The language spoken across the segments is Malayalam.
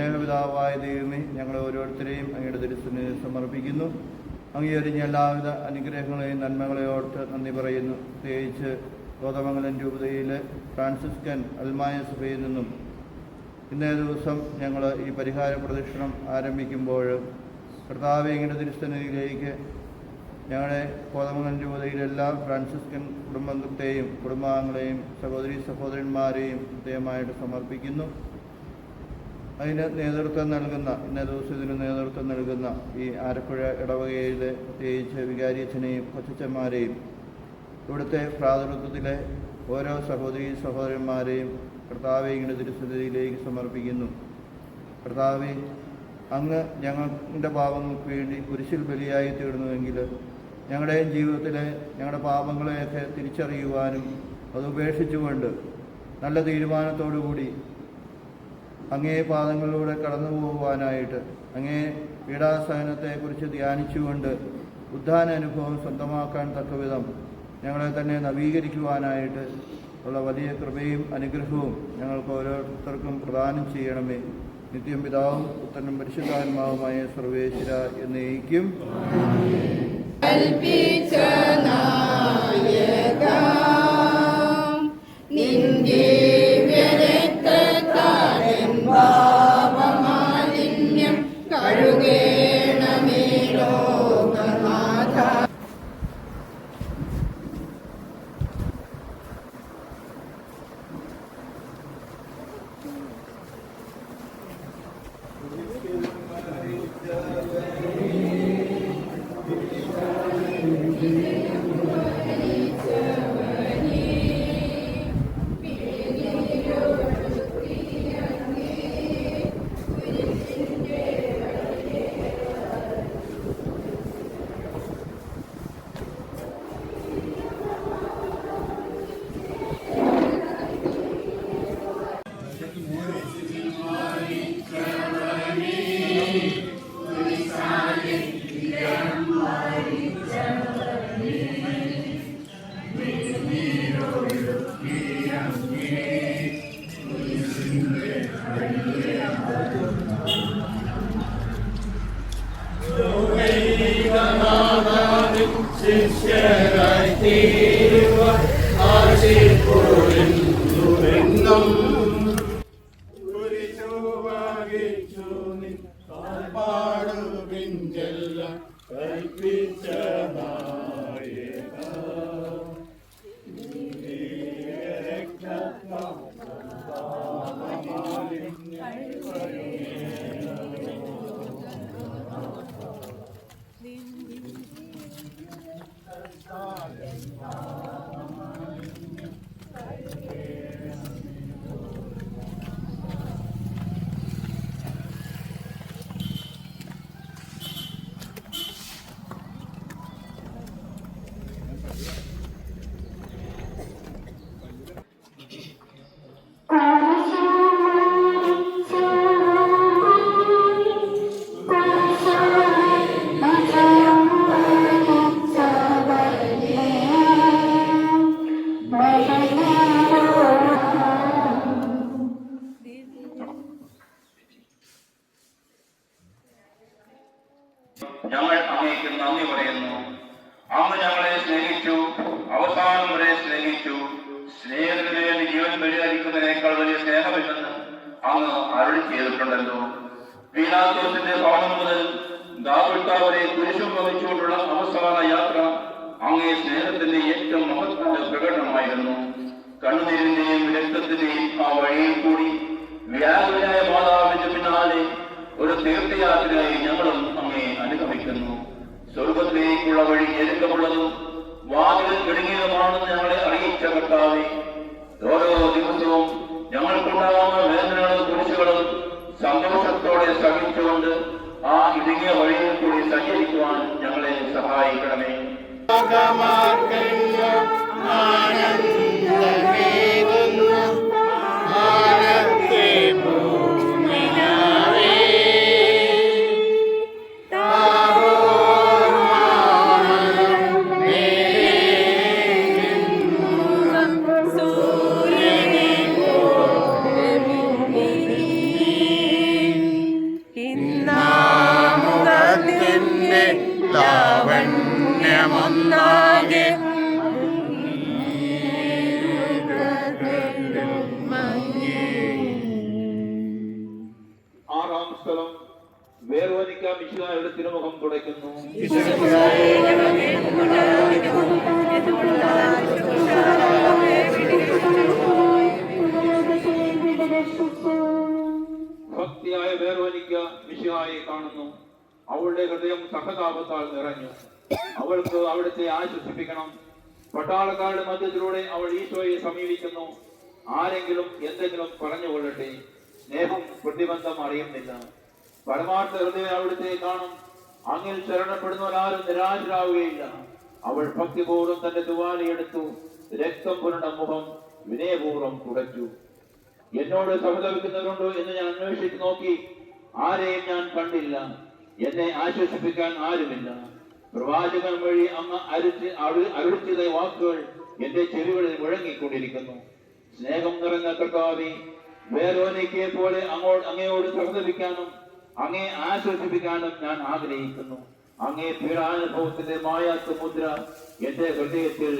സ്നേഹപിതാവായ ദൈവമേ, ഞങ്ങളെ ഓരോരുത്തരെയും അങ്ങയുടെ തിരുസന്നിധിയിൽ സമർപ്പിക്കുന്നു. അംഗീകരിഞ്ഞ എല്ലാവിധ അനുഗ്രഹങ്ങളെയും നന്മകളെയും ഓർത്ത് നന്ദി പറയുന്നു. പ്രത്യേകിച്ച് കോതമംഗലം രൂപതയിലെ ഫ്രാൻസിസ്കൻ അൽമായ സഭയിൽ നിന്നും ഇന്നേ ദിവസം ഞങ്ങൾ ഈ പരിഹാര പ്രദക്ഷിണം ആരംഭിക്കുമ്പോൾ കർത്താവേ, അങ്ങയുടെ തിരുസന്നിധിയിലേക്ക് ഞങ്ങളുടെ കോതമംഗലം രൂപതയിലെ എല്ലാ ഫ്രാൻസിസ്കൻ കുടുംബത്തെയും കുടുംബാംഗങ്ങളെയും സഹോദരി സഹോദരന്മാരെയും പ്രത്യേകമായിട്ട് സമർപ്പിക്കുന്നു. അതിന് നേതൃത്വം നൽകുന്ന ഇന്നേ ദിവസം ഇതിന് നേതൃത്വം നൽകുന്ന ഈ ആലപ്പുഴ ഇടവകയിലെ പ്രത്യേകിച്ച് വികാരിയച്ഛനെയും കൊച്ചച്ചന്മാരെയും ഇവിടുത്തെ പ്രാതിനിധ്യത്തിലെ ഓരോ സഹോദരി സഹോദരന്മാരെയും കർത്താവേ, ഇങ്ങനെ തിരുസന്നിധിയിലേക്ക് സമർപ്പിക്കുന്നു. കർത്താവേ, അങ്ങ് ഞങ്ങളുടെ പാപങ്ങൾക്ക് വേണ്ടി കുരിശിൽ ബലിയായി തീർന്നുവെങ്കിൽ ഞങ്ങളുടെ ജീവിതത്തിലെ ഞങ്ങളുടെ പാപങ്ങളെയൊക്കെ തിരിച്ചറിയുവാനും അത് ഉപേക്ഷിച്ചുകൊണ്ട് നല്ല തീരുമാനത്തോടുകൂടി അങ്ങേ പാദങ്ങളിലൂടെ കടന്നു പോകുവാനായിട്ട് അങ്ങേ പീഡാസഹനത്തെക്കുറിച്ച് ധ്യാനിച്ചുകൊണ്ട് ഉദ്ധാന അനുഭവം സ്വന്തമാക്കാൻ തക്കവിധം ഞങ്ങളെ തന്നെ നവീകരിക്കുവാനായിട്ട് ഉള്ള വലിയ കൃപയും അനുഗ്രഹവും ഞങ്ങൾക്ക് ഓരോരുത്തർക്കും പ്രദാനം ചെയ്യണമേ. നിത്യം പിതാവും പുത്രനും പരിശുദ്ധാത്മാവുമായ സർവേശ്വര എന്നേക്കും. ഞങ്ങൾ അങ്ങേക്ക് നന്ദി പറയുന്നു. അങ്ങ് ഞങ്ങളെ സ്നേഹിച്ചു, അവസാനം വരെ സ്നേഹിച്ചു. സ്നേഹത്തിന് വേണ്ടി ജീവൻ ബലിയർപ്പിക്കുന്നതിനേക്കാൾ വലിയ സ്നേഹമില്ലെന്ന് അങ്ങ് അരുളി ചെയ്തിട്ടുണ്ടല്ലോ. പീലാത്തോസിന്റെ ഭവനം മുതൽ ഗാഗുൽത്ത വരെ കുരിശും വഹിച്ചുകൊണ്ടുള്ള അവസാന യാത്ര അങ്ങേ സ്നേഹത്തിന്റെ ഏറ്റവും മഹത്തായ പ്രകടനമായിരുന്നു. കണ്ണുനീരിന്റെയും രക്തത്തിന്റെയും ആ വഴിയിൽ കൂടി വ്യാകുലനായ മാതാവിന്റെ പിന്നാലെ ഒരു തീർത്ഥയാത്രയായി ഞങ്ങളും അങ്ങേ അനുഗമിക്കുന്നു. സ്വർഗത്തിലേക്കുള്ള വഴി ഞെരുക്കമുള്ളതും വാതിൽ ഇടുങ്ങിയതുമാണെന്ന് ഞങ്ങളെ അറിയിച്ച കർത്താവേ, ഓരോ ദിവസവും ഞങ്ങൾക്കുണ്ടാകുന്ന വേദനകളും കുരിശുകളും സന്തോഷത്തോടെ സഹിച്ചുകൊണ്ട് ആ ഇടുങ്ങിയ വഴിയിൽ കൂടി സഞ്ചരിക്കുവാൻ ഞങ്ങളെ സഹായിക്കണമേ. സ്ഥലം വേറോനിക്ക മിശിഹായുടെ തിരുമുഖം തുടയ്ക്കുന്നു. ഭക്തിയായ വേറോനിക്ക മിശിഹായെ കാണുന്നു. അവളുടെ ഹൃദയം സഹതാപത്താൽ നിറഞ്ഞു. അവൾക്ക് അവിടുത്തെ ആശ്വസിപ്പിക്കണം. പട്ടാളക്കാരുടെ മധ്യത്തിലൂടെ അവൾ ഈശോയെ സമീപിക്കുന്നു. ആരെങ്കിലും എന്തെങ്കിലും പറഞ്ഞുകൊള്ളട്ടെ, സ്നേഹം പ്രതിബന്ധം അറിയുന്നില്ല. പരമാർത്ഥ ഹൃദയം അവിടുത്തെ കാണും. അങ്ങിൽ ശരണപ്പെടുന്നവരാരും നിരാശരാവുകയില്ല. അവൾ ഭക്തിപൂർവ്വം തന്റെ തുവാലയെടുത്തു, രക്തം പുരണ്ട മുഖം വിനയപൂർവ്വം തുടച്ചു. എന്നോട് സഹതപിക്കുന്നവരുണ്ടോ എന്ന് ഞാൻ അന്വേഷിച്ചു നോക്കി, ആരെയും ഞാൻ കണ്ടില്ല. എന്നെ ആശ്വസിപ്പിക്കാൻ ആരുമില്ല. പ്രവാചകൻ വഴി അങ്ങ് അരുളി ചെയ്ത വാക്കുകൾ എന്റെ ചെവികളിൽ മുഴങ്ങിക്കൊണ്ടിരിക്കുന്നു. സ്നേഹം നിറഞ്ഞ കർത്താവേ, വേറോനിക്കയെ പോലെ അങ്ങയോട് സഹതപിക്കാനും അങ്ങേ ആശ്വസിപ്പിക്കാനും ഞാൻ ആഗ്രഹിക്കുന്നു. അങ്ങേ പീഡാനുഭവത്തിന്റെ മായാത്ത മുദ്ര എന്റെ ഹൃദയത്തിൽ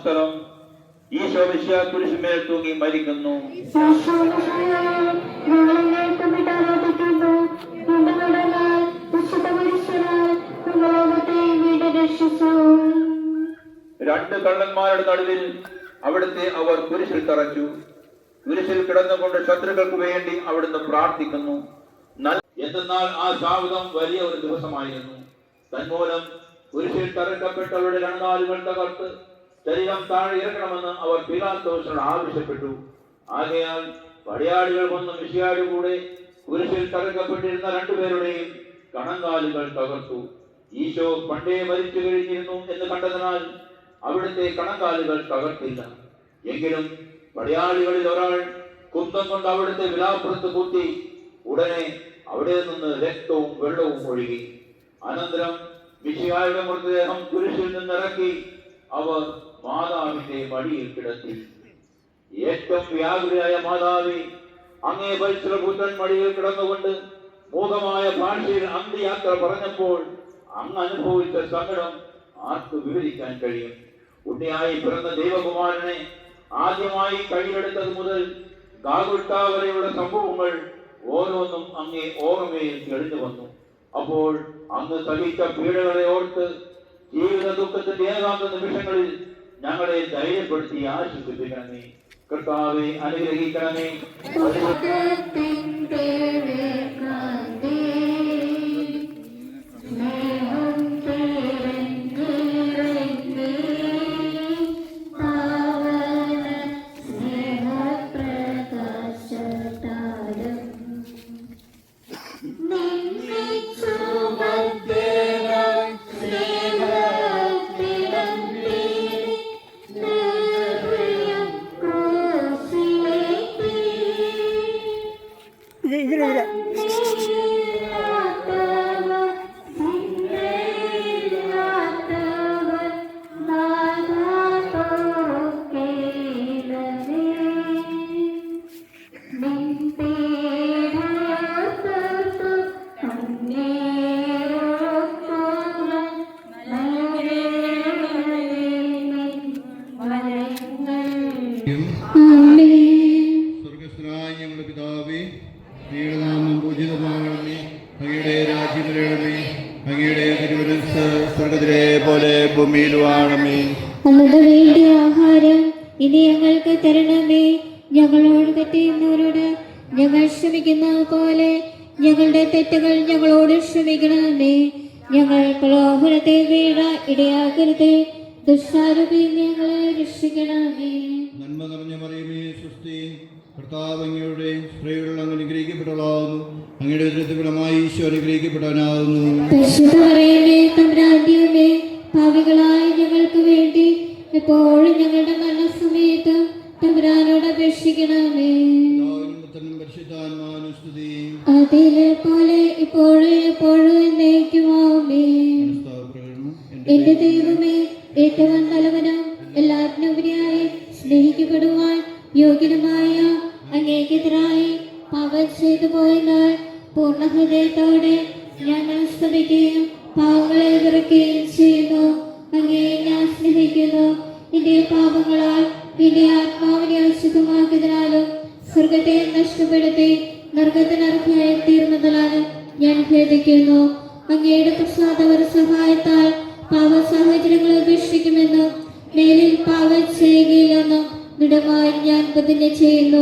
സ്ഥലം ഈശോ മിശിഹാ കുരിശുമേൽ തൂങ്ങി മരിക്കുന്നു. രണ്ട് കള്ളന്മാരുടെ നടുവിൽ അവിടുത്തെ അവർ കുരിശിൽ തറച്ചു. കുരിശിൽ കിടന്നുകൊണ്ട് ശത്രുക്കൾക്ക് വേണ്ടി അവിടുന്ന് പ്രാർത്ഥിക്കുന്നു. എന്തെന്നാൽ ആ സാവധം വലിയ ഒരു ദിവസമായിരുന്നു. തന്മൂലം കുരിശിൽ തറക്കപ്പെട്ടവരുടെ രണ്ടാളുകൾ തകർത്ത് ശരീരം താഴെ ഇറക്കണമെന്ന് അവർ പീലാത്തോസിനോട് ആവശ്യപ്പെട്ടു. ആകയാൽ പടയാളികൾ വന്ന് മിശിഹായുടെ കൂടെ കുരിശിൽ തറക്കപ്പെട്ടിരുന്ന രണ്ടുപേരുടെയും കണങ്കാലുകൾ തകർത്തു. ഈശോ പണ്ടേ മരിച്ചു കഴിഞ്ഞിരുന്നു എന്ന് കണ്ടതിനാൽ അവിടുത്തെ കണങ്കാലുകൾ തകർത്തില്ല. എങ്കിലും പടയാളികളിൽ ഒരാൾ കുന്തം കൊണ്ട് അവിടുത്തെ വിലാപ്പുറത്ത് കുത്തി. ഉടനെ അവിടെ നിന്ന് രക്തവും വെള്ളവും ഒഴുകി. അനന്തരം മിശിഹായുടെ മൃതദേഹം കുരിശിൽ നിന്നിറക്കി അവർ മാതാവിന്റെ മടിയിൽ കിടത്തി. ഏറ്റവും വ്യാകുലയായ മാതാവേ, അങ്ങേ വത്സലപുത്രൻ മടിയിൽ കിടന്നുകൊണ്ട് മൂകമായ ഭാഷയിൽ അന്ത്യയാത്ര പറഞ്ഞപ്പോൾ അങ്ങ് അനുഭവിച്ച സങ്കടം ആർക്ക് വിവരിക്കാൻ കഴിയും? ഉണ്ണിയായി പിറന്ന ദൈവകുമാരനെ ആദ്യമായി കയ്യിലെടുത്തത് മുതൽ ഗാഗുൽത്ത വരെയുള്ള സംഭവങ്ങൾ ഓരോന്നും അങ്ങേ ഓർമ്മയിൽ തെളിഞ്ഞു വന്നു. അപ്പോൾ അങ്ങ് സഹിച്ച പീഡകളെ ഓർത്ത് ജീവിത ദുഃഖത്തിന്റെ ഏകാന്ത നിമിഷങ്ങളിൽ ഞങ്ങളെ ധൈര്യപ്പെടുത്തി ആശ്വസിപ്പിക്കണമേ. കർത്താവെ അനുഗ്രഹിക്കണമേ. സ്വർഗസ്ഥനായ ഞങ്ങളുടെ പിതാവേ, അങ്ങയുടെ നാമം പൂജിതമാകണമേ. അങ്ങയുടെ രാജ്യം വരണമേ. അങ്ങയുടെ തിരുമനസ്സ് സ്വർഗ്ഗത്തിലെ പോലെ ഭൂമിയിലുമാകണമേ. അന്നത് വേണ്ടിയ ആഹാരം ഇനി ഞങ്ങൾക്ക് തരണമേ. ഞങ്ങളോട് തെറ്റ് ചെയ്യുന്നവരോട് ഞങ്ങൾ ക്ഷമിക്കുന്ന പോലെ ഞങ്ങളുടെ തെറ്റുകൾ ഞങ്ങളോട് ക്ഷമിക്കണമേ. ഞങ്ങൾ പ്രലോഭനത്തെ വീഴ ഇടയാക്കരുത്. ദുഷ്ടാരൂപിയിൽ ഞങ്ങളെ രക്ഷിക്കണമേ. നന്മ നിറഞ്ഞ മറിയമേ, സ്വസ്തി. കർത്താവ് അങ്ങയുടെ സ്ത്രീകളിൽ അങ്ങ് അനുഗ്രഹിക്കപ്പെട്ടവളാകുന്നു. അങ്ങയുടെ ഉദരത്തിഫലമായി ഈശോ അനുഗ്രഹിക്കപ്പെട്ടവനാകുന്നു. പരിശുദ്ധ മറിയമേ, തമ്പുരാന്റമ്മേ, പാപികളായ ഞങ്ങൾക്ക് വേണ്ടി എപ്പോഴും ഞങ്ങളുടെ മരണസമയത്ത് തമ്പുരാനോട് അപേക്ഷിക്കണമേ. പിതാവിനും പുത്രനും പരിശുദ്ധാത്മാവിനും സ്തുതി. അതിലെ പോലെ ഇപ്പോഴും എപ്പോഴും എന്നേക്കുമാമേ. എന്റെ ദൈവമേ, ഏറ്റവും നല്ലവനും എല്ലാത്തിനുപരിയായി സ്നേഹിക്കപ്പെടുവാൻ യോഗ്യനുമായ അങ്ങേക്കെതിരായി പാപം ചെയ്തു പോയതിനാൽ പൂർണ്ണ ഹൃദയത്തോടെ ഞാൻ സ്തുതിക്കുകയും പാവങ്ങളെ വിറയ്ക്കുകയും ചെയ്യുന്നു. അങ്ങേ ഞാൻ സ്നേഹിക്കുന്നു. എന്റെ പാപങ്ങളാൽ എന്റെ ആത്മാവിനെ അശുദ്ധമാക്കിയതിനാലും സ്വർഗത്തെ നഷ്ടപ്പെടുത്തി നരകത്തിനർഹയായി തീർന്നതിനാലും ഞാൻ ഖേദിക്കുന്നു. അങ്ങയുടെ പ്രസാദപര സഹായത്താൽ പാപ സാഹചര്യങ്ങളെ ഉപേക്ഷിക്കുമെന്നും മേലിൽ പാപം ചെയ്യുകയില്ലെന്നും ദൃഢമായി ഞാൻ പ്രതിജ്ഞ ചെയ്യുന്നു.